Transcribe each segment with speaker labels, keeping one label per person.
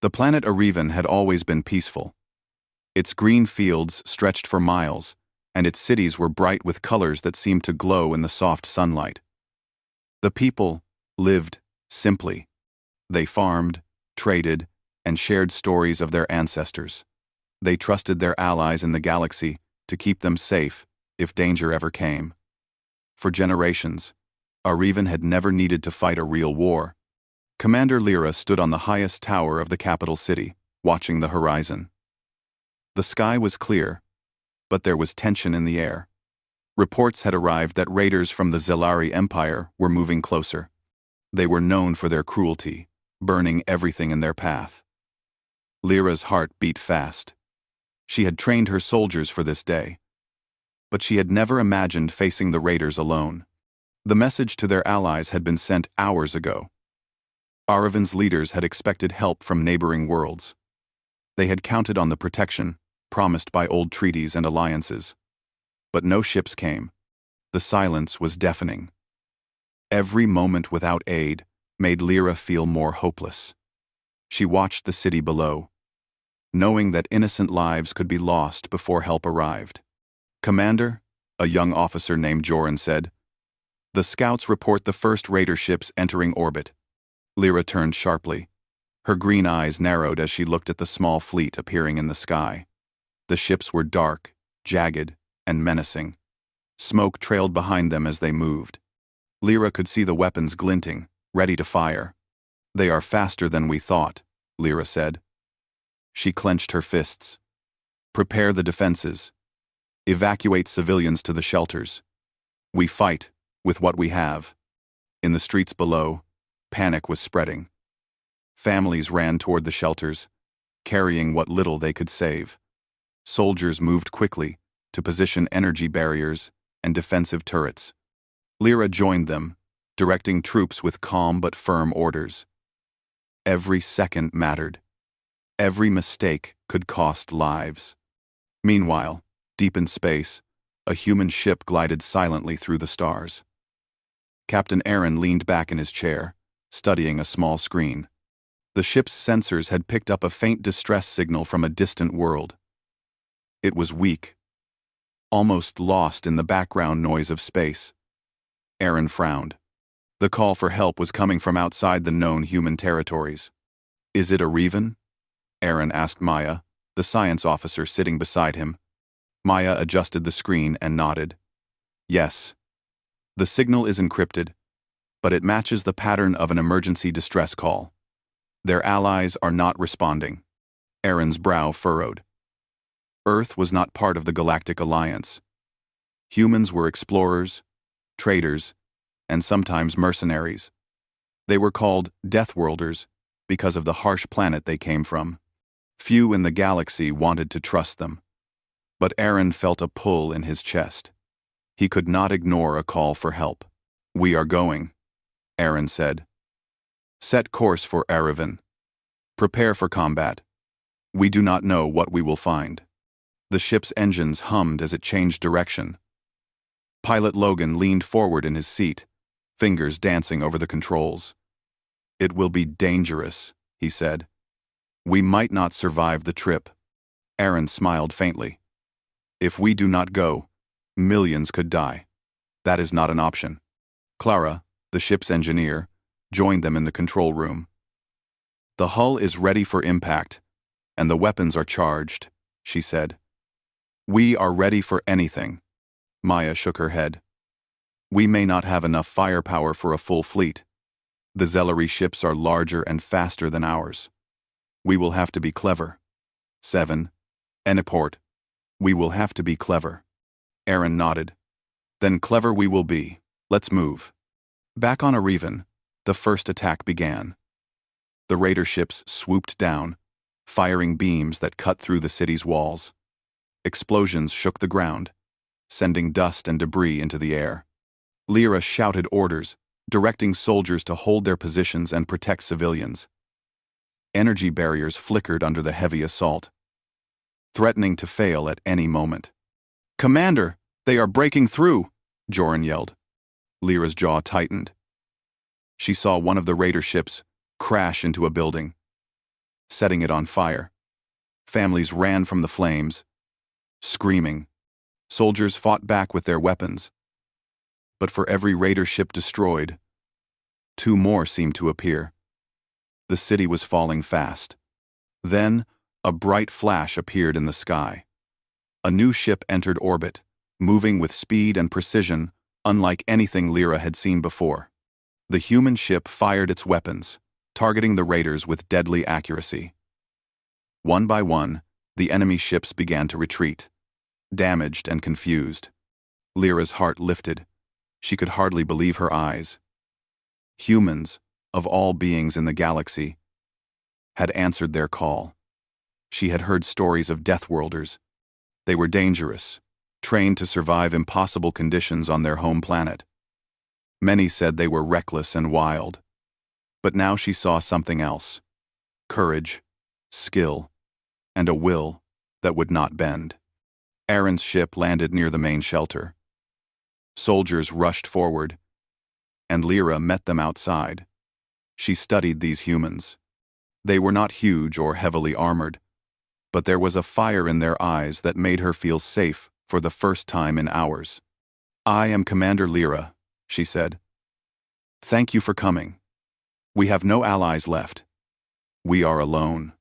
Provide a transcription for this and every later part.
Speaker 1: The planet Arivan had always been peaceful. Its green fields stretched for miles, and its cities were bright with colors that seemed to glow in the soft sunlight. The people lived simply. They farmed, traded, and shared stories of their ancestors. They trusted their allies in the galaxy to keep them safe if danger ever came. For generations, Arivan had never needed to fight a real war. Commander Lyra stood on the highest tower of the capital city, watching the horizon. The sky was clear, but there was tension in the air. Reports had arrived that raiders from the Zelari Empire were moving closer. They were known for their cruelty, burning everything in their path. Lyra's heart beat fast. She had trained her soldiers for this day, but she had never imagined facing the raiders alone. The message to their allies had been sent hours ago. Arivan's leaders had expected help from neighboring worlds. They had counted on the protection promised by old treaties and alliances. But no ships came. The silence was deafening. Every moment without aid made Lyra feel more hopeless. She watched the city below, knowing that innocent lives could be lost before help arrived. "Commander," a young officer named Joran said, "the scouts report the first raider ships entering orbit." Lyra turned sharply. Her green eyes narrowed as she looked at the small fleet appearing in the sky. The ships were dark, jagged, and menacing. Smoke trailed behind them as they moved. Lyra could see the weapons glinting, ready to fire. "They are faster than we thought," Lyra said. She clenched her fists. "Prepare the defenses. Evacuate civilians to the shelters. We fight with what we have." In the streets below, panic was spreading. Families ran toward the shelters, carrying what little they could save. Soldiers moved quickly to position energy barriers and defensive turrets. Lyra joined them, directing troops with calm but firm orders. Every second mattered. Every mistake could cost lives. Meanwhile, deep in space, a human ship glided silently through the stars. Captain Aaron leaned back in his chair, studying a small screen. The ship's sensors had picked up a faint distress signal from a distant world. It was weak, almost lost in the background noise of space. Aaron frowned. The call for help was coming from outside the known human territories. "Is it Arivan?" Aaron asked Maya, the science officer sitting beside him. Maya adjusted the screen and nodded. "Yes. The signal is encrypted, but it matches the pattern of an emergency distress call. Their allies are not responding." Aaron's brow furrowed. Earth was not part of the Galactic Alliance. Humans were explorers, traders, and sometimes mercenaries. They were called Deathworlders because of the harsh planet they came from. Few in the galaxy wanted to trust them. But Aaron felt a pull in his chest. He could not ignore a call for help. "We are going," Aaron said. "Set course for Arivan. Prepare for combat. We do not know what we will find." The ship's engines hummed as it changed direction. Pilot Logan leaned forward in his seat, fingers dancing over the controls. "It will be dangerous," he said. "We might not survive the trip." Aaron smiled faintly. "If we do not go, millions could die. That is not an option." Clara, the ship's engineer, joined them in the control room. "The hull is ready for impact, and the weapons are charged," she said. "We are ready for anything." Maya shook her head. "We may not have enough firepower for a full fleet. The Zelari ships are larger and faster than ours. We will have to be clever." 7. Eniport. "We will have to be clever." Aaron nodded. "Then clever we will be. Let's move." Back on Arivan, the first attack began. The raider ships swooped down, firing beams that cut through the city's walls. Explosions shook the ground, sending dust and debris into the air. Lyra shouted orders, directing soldiers to hold their positions and protect civilians. Energy barriers flickered under the heavy assault, threatening to fail at any moment. "Commander, they are breaking through!" Joran yelled. Lyra's jaw tightened. She saw one of the raider ships crash into a building. setting it on fire. Families ran from the flames, screaming. Soldiers fought back with their weapons. But for every raider ship destroyed, two more seemed to appear. The city was falling fast. Then, a bright flash appeared in the sky. A new ship entered orbit, moving with speed and precision unlike anything Lyra had seen before. The human ship fired its weapons, targeting the raiders with deadly accuracy. One by one, the enemy ships began to retreat, damaged and confused. Lyra's heart lifted. She could hardly believe her eyes. Humans, of all beings in the galaxy, had answered their call. She had heard stories of Deathworlders. They were dangerous, trained to survive impossible conditions on their home planet. Many said they were reckless and wild. But now she saw something else: courage, skill, and a will that would not bend. Aaron's ship landed near the main shelter. Soldiers rushed forward, and Lyra met them outside. She studied these humans. They were not huge or heavily armored, but there was a fire in their eyes that made her feel safe for the first time in hours. "I am Commander Lyra," she said. "Thank you for coming. We have no allies left. We are alone."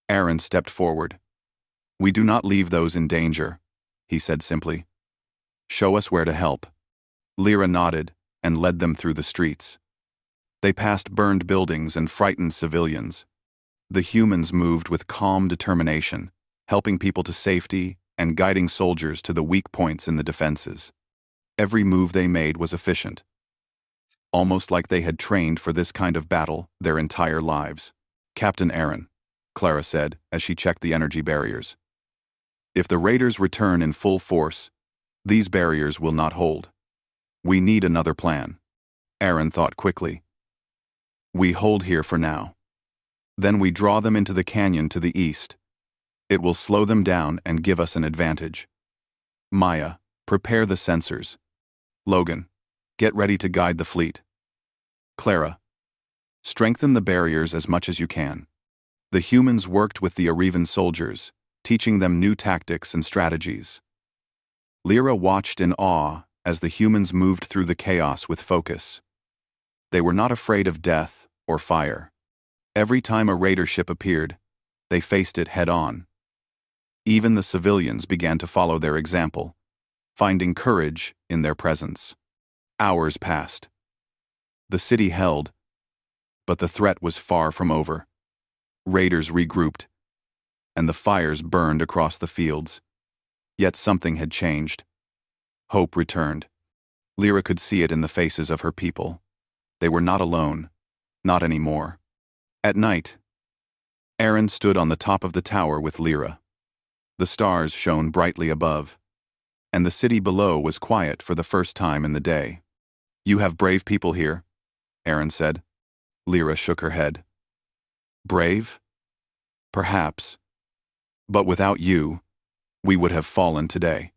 Speaker 1: Aaron stepped forward. "We do not leave those in danger," he said simply. "Show us where to help." Lyra nodded and led them through the streets. They passed burned buildings and frightened civilians. The humans moved with calm determination, helping people to safety and guiding soldiers to the weak points in the defenses. Every move they made was efficient, almost like they had trained for this kind of battle their entire lives. "Captain Aaron," Clara said as she checked the energy barriers. "If the raiders return in full force, these barriers will not hold. We need another plan." Aaron thought quickly. "We hold here for now. Then we draw them into the canyon to the east. It will slow them down and give us an advantage. Maya, prepare the sensors. Logan, get ready to guide the fleet. Clara, strengthen the barriers as much as you can." The humans worked with the Arivan soldiers, teaching them new tactics and strategies. Lyra watched in awe as the humans moved through the chaos with focus. They were not afraid of death or fire. Every time a raider ship appeared, they faced it head-on. Even the civilians began to follow their example, finding courage in their presence. Hours passed. The city held, but the threat was far from over. Raiders regrouped, and the fires burned across the fields. Yet something had changed. Hope returned. Lyra could see it in the faces of her people. They were not alone, not anymore. At night, Aaron stood on the top of the tower with Lyra. The stars shone brightly above, and the city below was quiet for the first time in the day. "You have brave people here," Aaron said. Lyra shook her head. "Brave? Perhaps. But without you, we would have fallen today.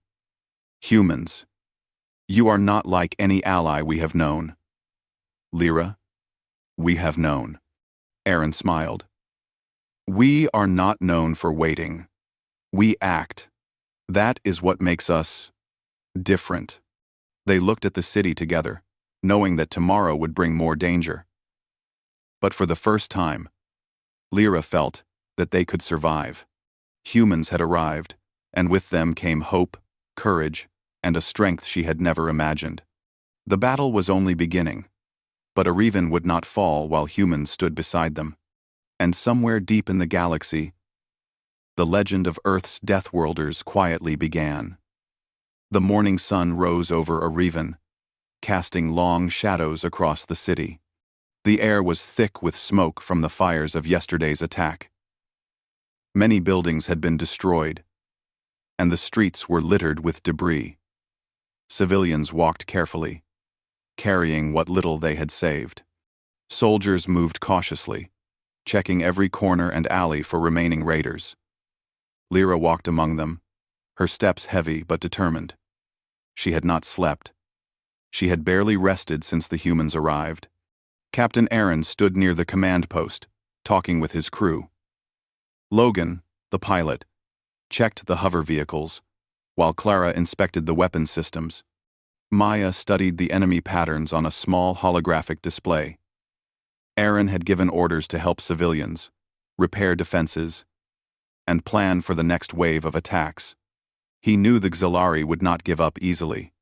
Speaker 1: Humans, you are not like any ally we have known." "Lyra, we have known." Aaron smiled. "We are not known for waiting. We act. That is what makes us different." They looked at the city together, knowing that tomorrow would bring more danger. But for the first time, Lyra felt that they could survive. Humans had arrived, and with them came hope, courage, and a strength she had never imagined. The battle was only beginning, but Arivan would not fall while humans stood beside them. And somewhere deep in the galaxy, the legend of Earth's Deathworlders quietly began. The morning sun rose over Arivan, casting long shadows across the city. The air was thick with smoke from the fires of yesterday's attack. Many buildings had been destroyed, and the streets were littered with debris. Civilians walked carefully, carrying what little they had saved. Soldiers moved cautiously, checking every corner and alley for remaining raiders. Lyra walked among them, her steps heavy but determined. She had not slept. She had barely rested since the humans arrived. Captain Aaron stood near the command post, talking with his crew. Logan, the pilot, checked the hover vehicles, while Clara inspected the weapon systems. Maya studied the enemy patterns on a small holographic display. Aaron had given orders to help civilians, repair defenses, and plan for the next wave of attacks. He knew the Xilari would not give up easily.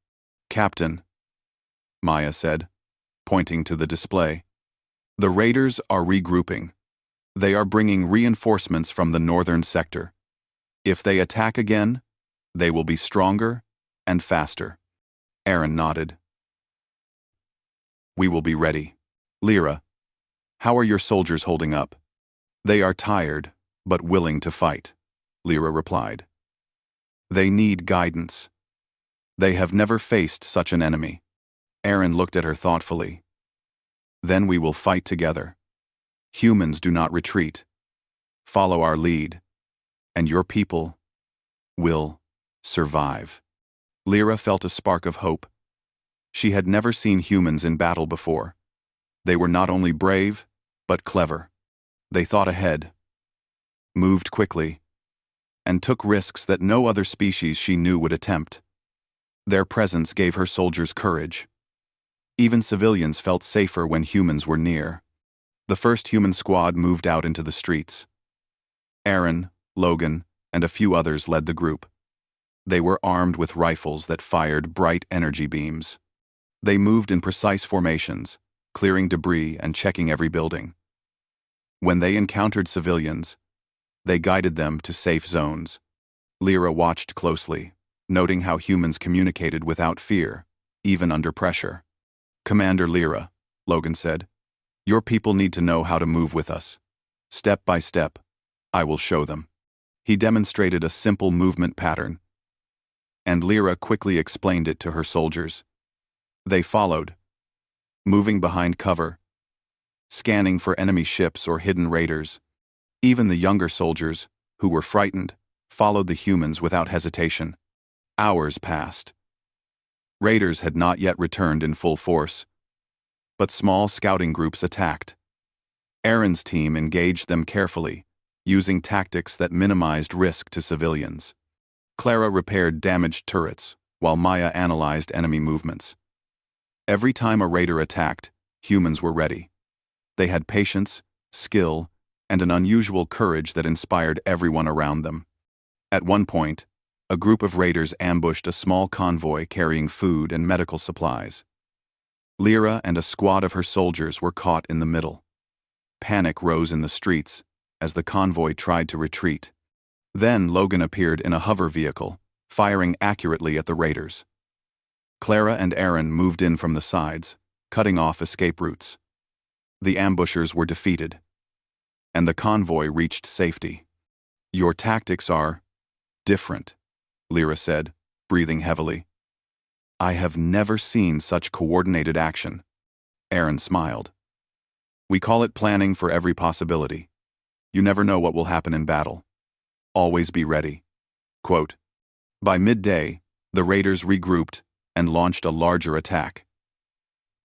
Speaker 1: "Captain," Maya said, pointing to the display, "the raiders are regrouping. They are bringing reinforcements from the northern sector. If they attack again, they will be stronger and faster." Aaron nodded. "We will be ready. Lyra, how are your soldiers holding up?" "They are tired, but willing to fight," Lyra replied. "They need guidance. They have never faced such an enemy." Aaron looked at her thoughtfully. "Then we will fight together. Humans do not retreat. Follow our lead, and your people will survive." Lyra felt a spark of hope. She had never seen humans in battle before. They were not only brave, but clever. They thought ahead, moved quickly, and took risks that no other species she knew would attempt. Their presence gave her soldiers courage. Even civilians felt safer when humans were near. The first human squad moved out into the streets. Aaron, Logan, and a few others led the group. They were armed with rifles that fired bright energy beams. They moved in precise formations, clearing debris and checking every building. When they encountered civilians, they guided them to safe zones. Lyra watched closely, noting how humans communicated without fear, even under pressure. "Commander Lyra," Logan said, "your people need to know how to move with us. Step by step, I will show them." He demonstrated a simple movement pattern, and Lyra quickly explained it to her soldiers. They followed, moving behind cover, scanning for enemy ships or hidden raiders. Even the younger soldiers, who were frightened, followed the humans without hesitation. Hours passed. Raiders had not yet returned in full force, but small scouting groups attacked. Aaron's team engaged them carefully, using tactics that minimized risk to civilians. Clara repaired damaged turrets, while Maya analyzed enemy movements. Every time a raider attacked, humans were ready. They had patience, skill, and an unusual courage that inspired everyone around them. At one point, a group of raiders ambushed a small convoy carrying food and medical supplies. Lyra and a squad of her soldiers were caught in the middle. Panic rose in the streets as the convoy tried to retreat. Then Logan appeared in a hover vehicle, firing accurately at the raiders. Clara and Aaron moved in from the sides, cutting off escape routes. The ambushers were defeated, and the convoy reached safety. "Your tactics are different," Lyra said, breathing heavily. "I have never seen such coordinated action." Aaron smiled. "We call it planning for every possibility. You never know what will happen in battle. Always be ready." Quote, "By midday, the raiders regrouped and launched a larger attack.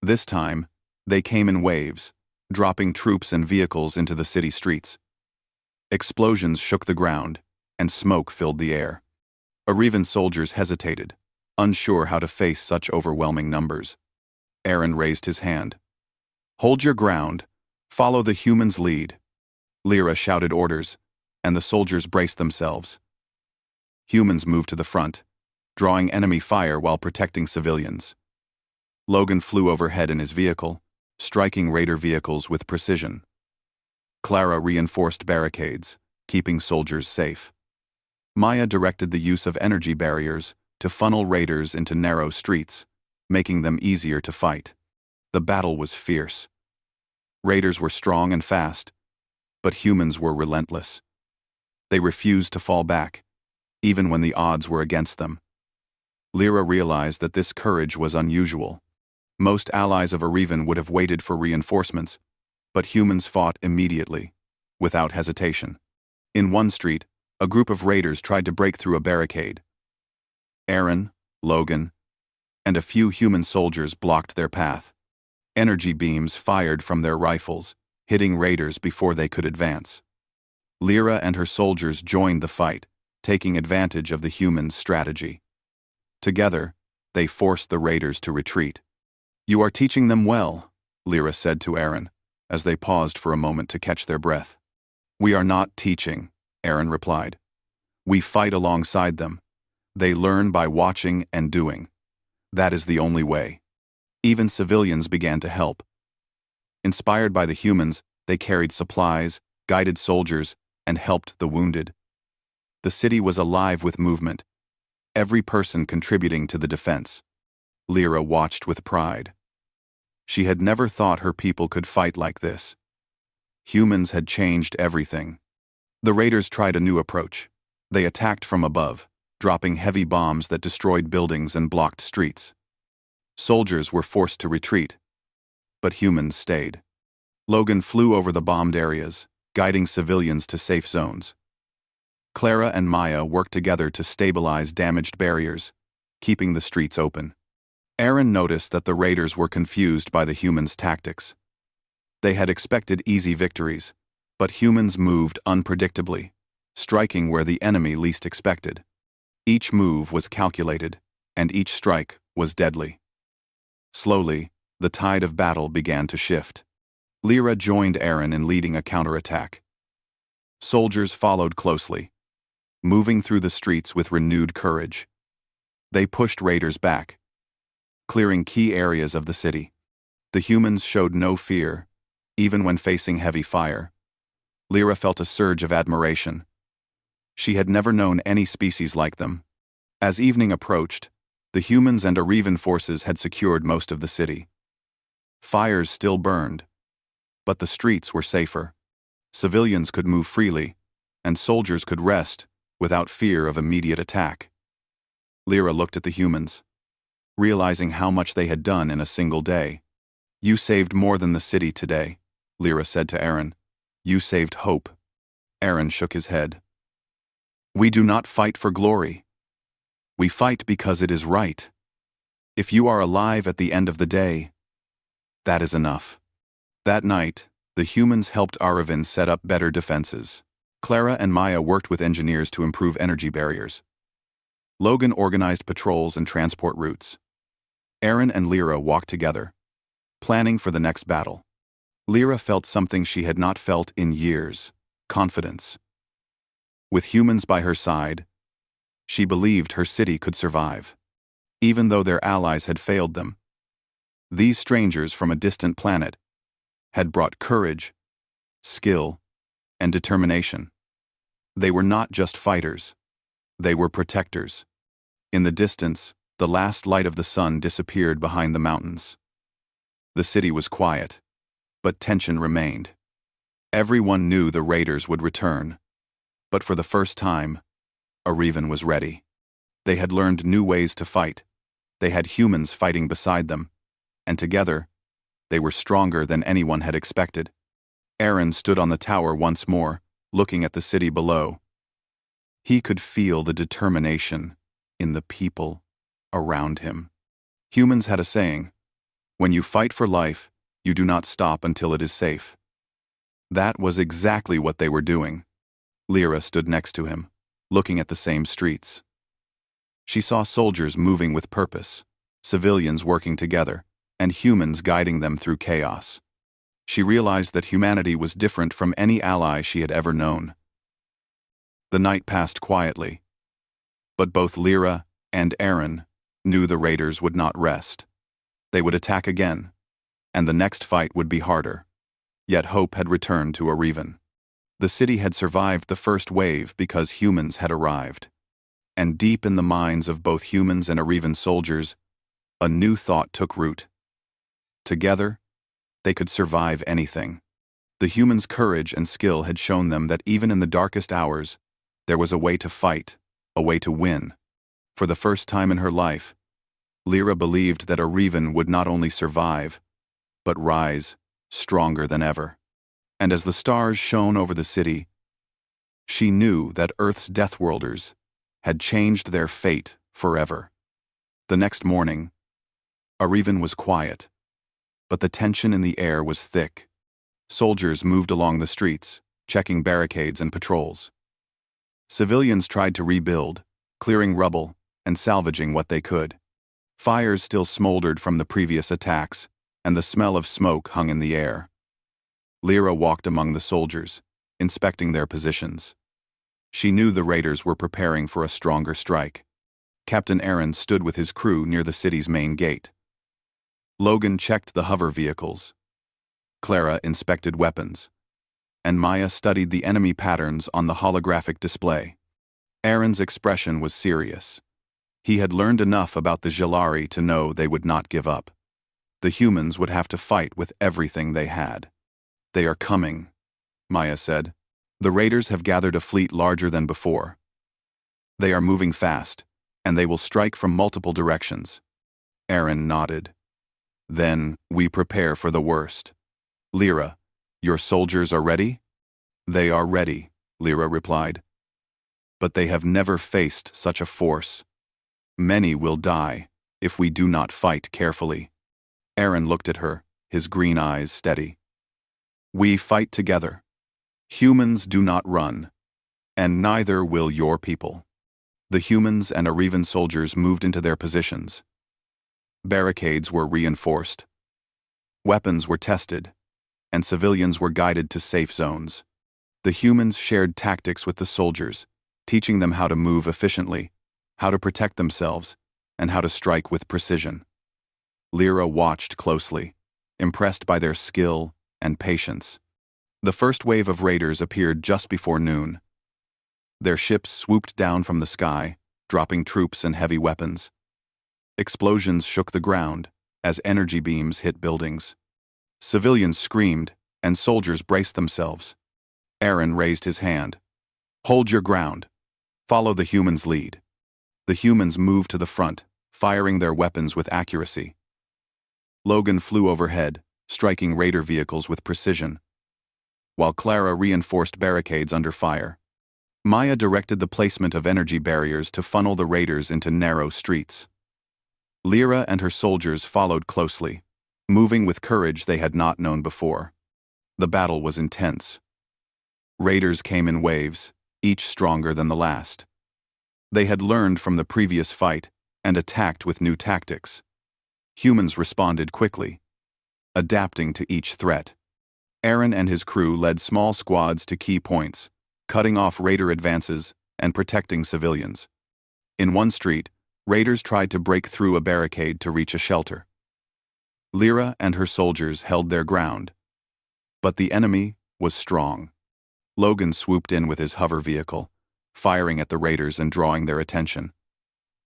Speaker 1: This time, they came in waves, dropping troops and vehicles into the city streets. Explosions shook the ground, and smoke filled the air. Arevan soldiers hesitated, unsure how to face such overwhelming numbers. Aaron raised his hand. "Hold your ground. Follow the human's lead." Lyra shouted orders, and the soldiers braced themselves. Humans moved to the front, drawing enemy fire while protecting civilians. Logan flew overhead in his vehicle, striking raider vehicles with precision. Clara reinforced barricades, keeping soldiers safe. Maya directed the use of energy barriers to funnel raiders into narrow streets, making them easier to fight. The battle was fierce. Raiders were strong and fast, but humans were relentless. They refused to fall back, even when the odds were against them. Lyra realized that this courage was unusual. Most allies of Arevan would have waited for reinforcements, but humans fought immediately, without hesitation. In one street, a group of raiders tried to break through a barricade. Aaron, Logan, and a few human soldiers blocked their path. Energy beams fired from their rifles, hitting raiders before they could advance. Lyra and her soldiers joined the fight, taking advantage of the humans' strategy. Together, they forced the raiders to retreat. "You are teaching them well," Lyra said to Aaron, as they paused for a moment to catch their breath. "We are not teaching," Aaron replied. "We fight alongside them. They learn by watching and doing. That is the only way." Even civilians began to help. Inspired by the humans, they carried supplies, guided soldiers, and helped the wounded. The city was alive with movement, every person contributing to the defense. Lyra watched with pride. She had never thought her people could fight like this. Humans had changed everything. The raiders tried a new approach. They attacked from above, dropping heavy bombs that destroyed buildings and blocked streets. Soldiers were forced to retreat, but humans stayed. Logan flew over the bombed areas, guiding civilians to safe zones. Clara and Maya worked together to stabilize damaged barriers, keeping the streets open. Aaron noticed that the raiders were confused by the humans' tactics. They had expected easy victories, but humans moved unpredictably, striking where the enemy least expected. Each move was calculated, and each strike was deadly. Slowly, the tide of battle began to shift. Lyra joined Aaron in leading a counterattack. Soldiers followed closely, moving through the streets with renewed courage. They pushed raiders back, clearing key areas of the city. The humans showed no fear, even when facing heavy fire. Lyra felt a surge of admiration. She had never known any species like them. As evening approached, the humans and Arivan forces had secured most of the city. Fires still burned, but the streets were safer. Civilians could move freely, and soldiers could rest without fear of immediate attack. Lyra looked at the humans, realizing how much they had done in a single day. "You saved more than the city today," Lyra said to Aaron. "You saved hope." Aaron shook his head. "We do not fight for glory. We fight because it is right. If you are alive at the end of the day, that is enough." That night, the humans helped Arivan set up better defenses. Clara and Maya worked with engineers to improve energy barriers. Logan organized patrols and transport routes. Aaron and Lyra walked together, planning for the next battle. Lyra felt something she had not felt in years: confidence. With humans by her side, she believed her city could survive, even though their allies had failed them. These strangers from a distant planet had brought courage, skill, and determination. They were not just fighters, they were protectors. In the distance, the last light of the sun disappeared behind the mountains. The city was quiet, but tension remained. Everyone knew the raiders would return, but for the first time, Arivan was ready. They had learned new ways to fight. They had humans fighting beside them, and together, they were stronger than anyone had expected. Aaron stood on the tower once more, looking at the city below. He could feel the determination in the people around him. Humans had a saying: "When you fight for life, you do not stop until it is safe." That was exactly what they were doing. Lyra stood next to him, looking at the same streets. She saw soldiers moving with purpose, civilians working together, and humans guiding them through chaos. She realized that humanity was different from any ally she had ever known. The night passed quietly, but both Lyra and Aaron knew the raiders would not rest. They would attack again, and the next fight would be harder. Yet hope had returned to Arivan. The city had survived the first wave because humans had arrived. And deep in the minds of both humans and Arivan soldiers, a new thought took root. Together, they could survive anything. The humans' courage and skill had shown them that even in the darkest hours, there was a way to fight, a way to win. For the first time in her life, Lyra believed that Arivan would not only survive, but rise stronger than ever. And as the stars shone over the city, she knew that Earth's Deathworlders had changed their fate forever. The next morning, Arivan was quiet, but the tension in the air was thick. Soldiers moved along the streets, checking barricades and patrols. Civilians tried to rebuild, clearing rubble and salvaging what they could. Fires still smoldered from the previous attacks, and the smell of smoke hung in the air. Lyra walked among the soldiers, inspecting their positions. She knew the raiders were preparing for a stronger strike. Captain Aaron stood with his crew near the city's main gate. Logan checked the hover vehicles. Clara inspected weapons, and Maya studied the enemy patterns on the holographic display. Aaron's expression was serious. He had learned enough about the Jellari to know they would not give up. The humans would have to fight with everything they had. "They are coming," Maya said. "The raiders have gathered a fleet larger than before. They are moving fast, and they will strike from multiple directions." Aaron nodded. "Then we prepare for the worst. Lyra, your soldiers are ready?" "They are ready," Lyra replied. "But they have never faced such a force. Many will die if we do not fight carefully." Aaron looked at her, his green eyes steady. "We fight together. Humans do not run, and neither will your people." The humans and Arivan soldiers moved into their positions. Barricades were reinforced. Weapons were tested, and civilians were guided to safe zones. The humans shared tactics with the soldiers, teaching them how to move efficiently, how to protect themselves, and how to strike with precision. Lyra watched closely, impressed by their skill and patience. The first wave of raiders appeared just before noon. Their ships swooped down from the sky, dropping troops and heavy weapons. Explosions shook the ground as energy beams hit buildings. Civilians screamed, and soldiers braced themselves. Aaron raised his hand. "Hold your ground. Follow the humans' lead." The humans moved to the front, firing their weapons with accuracy. Logan flew overhead, striking raider vehicles with precision, while Clara reinforced barricades under fire. Maya directed the placement of energy barriers to funnel the raiders into narrow streets. Lyra and her soldiers followed closely, moving with courage they had not known before. The battle was intense. Raiders came in waves, each stronger than the last. They had learned from the previous fight and attacked with new tactics. Humans responded quickly, adapting to each threat. Aaron and his crew led small squads to key points, cutting off raider advances and protecting civilians. In one street, raiders tried to break through a barricade to reach a shelter. Lyra and her soldiers held their ground, but the enemy was strong. Logan swooped in with his hover vehicle, firing at the raiders and drawing their attention.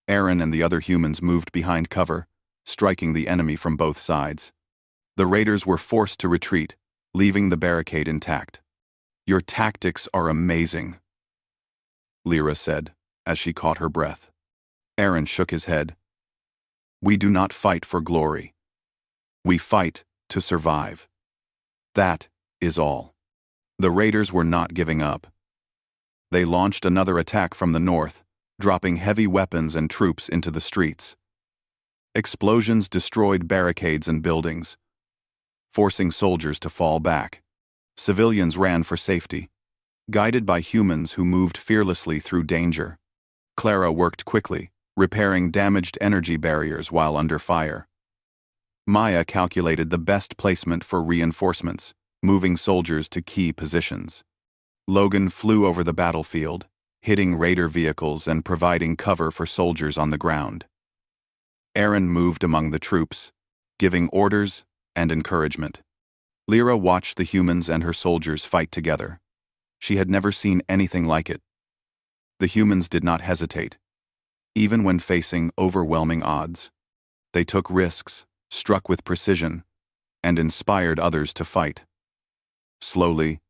Speaker 1: Aaron and the other humans moved behind cover, striking the enemy from both sides. The raiders were forced to retreat, leaving the barricade intact. "Your tactics are amazing," Lyra said, as she caught her breath. Aaron shook his head. "We do not fight for glory. We fight to survive. That is all." The raiders were not giving up. They launched another attack from the north, dropping heavy weapons and troops into the streets. Explosions destroyed barricades and buildings, forcing soldiers to fall back. Civilians ran for safety, guided by humans who moved fearlessly through danger. Clara worked quickly, repairing damaged energy barriers while under fire. Maya calculated the best placement for reinforcements, moving soldiers to key positions. Logan flew over the battlefield, hitting raider vehicles and providing cover for soldiers on the ground. Aaron moved among the troops, giving orders and encouragement. Lyra watched the humans and her soldiers fight together. She had never seen anything like it. The humans did not hesitate, even when facing overwhelming odds. They took risks, struck with precision, and inspired others to fight. Slowly,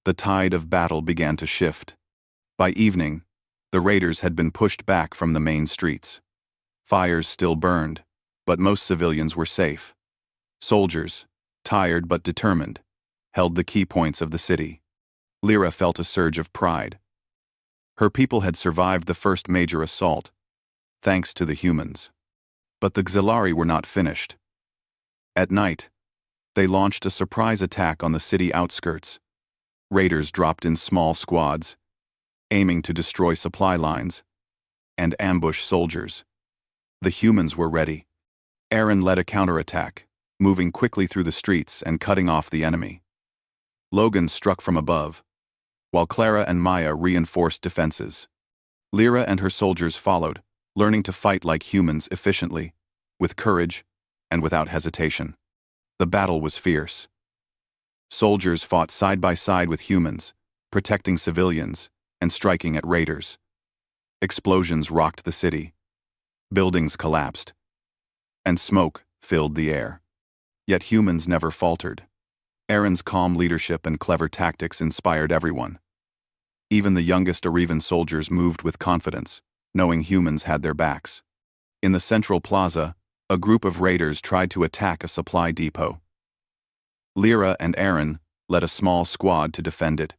Speaker 1: the tide of battle began to shift. By evening, the raiders had been pushed back from the main streets. Fires still burned, but most civilians were safe. Soldiers, tired but determined, held the key points of the city. Lyra felt a surge of pride. Her people had survived the first major assault, thanks to the humans. But the Xelari were not finished. At night, They launched a surprise attack on the city outskirts. Raiders dropped in small squads, aiming to destroy supply lines and ambush soldiers. The humans were ready. Aaron led a counterattack, moving quickly through the streets and cutting off the enemy. Logan struck from above, while Clara and Maya reinforced defenses. Lyra and her soldiers followed, learning to fight like humans efficiently, with courage and without hesitation. The battle was fierce. Soldiers fought side by side with humans, protecting civilians and striking at raiders. Explosions rocked the city. Buildings collapsed, and smoke filled the air. Yet humans never faltered. Aaron's calm leadership and clever tactics inspired everyone. Even the youngest Arevan soldiers moved with confidence, knowing humans had their backs. In the central plaza, a group of raiders tried to attack a supply depot. Lyra and Aaron led a small squad to defend it.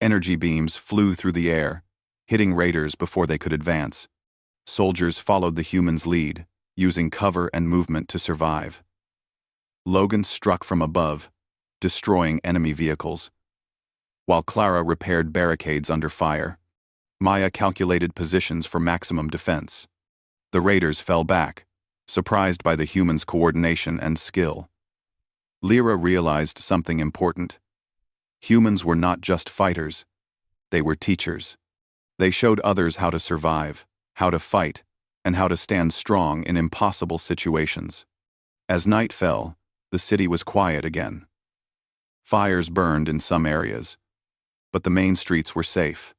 Speaker 1: Energy beams flew through the air, hitting raiders before they could advance. Soldiers followed the humans' lead, using cover and movement to survive. Logan struck from above, destroying enemy vehicles, while Clara repaired barricades under fire. Maya calculated positions for maximum defense. The raiders fell back, surprised by the humans' coordination and skill. Lyra realized something important. Humans were not just fighters, they were teachers. They showed others how to survive, how to fight, and how to stand strong in impossible situations. As night fell, the city was quiet again. Fires burned in some areas, but the main streets were safe.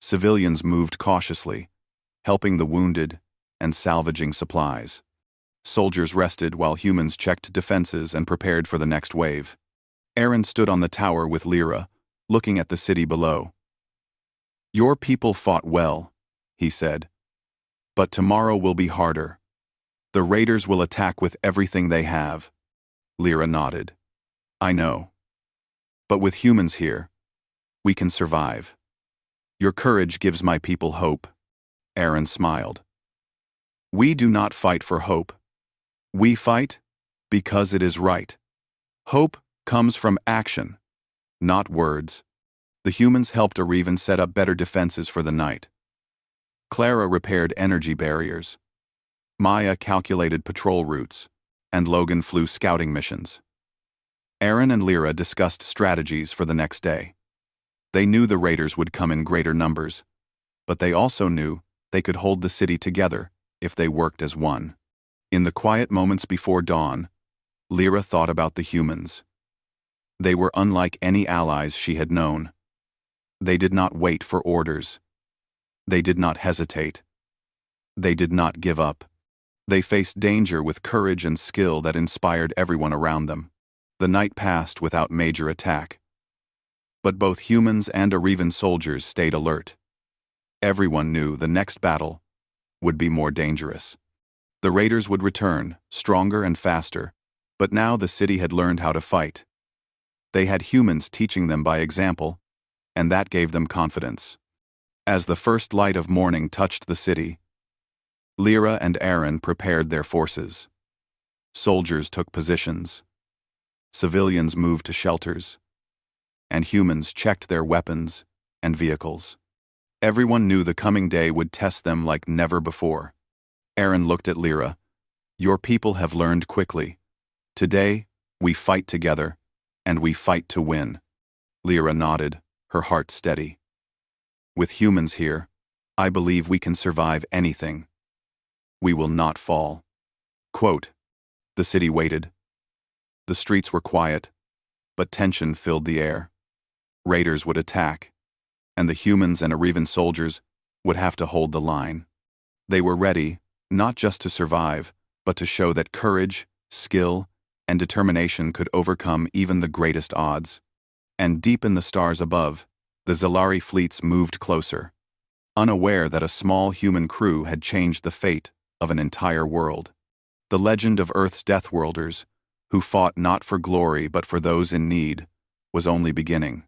Speaker 1: Civilians moved cautiously, helping the wounded and salvaging supplies. Soldiers rested while humans checked defenses and prepared for the next wave. Aaron stood on the tower with Lyra, looking at the city below. "Your people fought well," he said. "But tomorrow will be harder. The raiders will attack with everything they have." Lyra nodded. "I know. But with humans here, we can survive. Your courage gives my people hope." Aaron smiled. "We do not fight for hope. We fight because it is right. Hope comes from action, not words." The humans helped Arevan set up better defenses for the night. Clara repaired energy barriers. Maya calculated patrol routes, and Logan flew scouting missions. Aaron and Lyra discussed strategies for the next day. They knew the raiders would come in greater numbers, but they also knew they could hold the city together if they worked as one. In the quiet moments before dawn, Lyra thought about the humans. They were unlike any allies she had known. They did not wait for orders. They did not hesitate. They did not give up. They faced danger with courage and skill that inspired everyone around them. The night passed without major attack. But both humans and Arevan soldiers stayed alert. Everyone knew the next battle would be more dangerous. The raiders would return, stronger and faster, but now the city had learned how to fight. They had humans teaching them by example, and that gave them confidence. As the first light of morning touched the city, Lyra and Aaron prepared their forces. Soldiers took positions. Civilians moved to shelters, and humans checked their weapons and vehicles. Everyone knew the coming day would test them like never before. Aaron looked at Lyra. "Your people have learned quickly. Today, we fight together, and we fight to win." Lyra nodded, her heart steady. "With humans here, I believe we can survive anything. We will not fall." Quote, the city waited. The streets were quiet, but tension filled the air. Raiders would attack, and the humans and Arevan soldiers would have to hold the line. They were ready, not just to survive, but to show that courage, skill, and determination could overcome even the greatest odds. And deep in the stars above, the Zalari fleets moved closer, unaware that a small human crew had changed the fate of an entire world. The legend of Earth's Deathworlders, who fought not for glory but for those in need, was only beginning.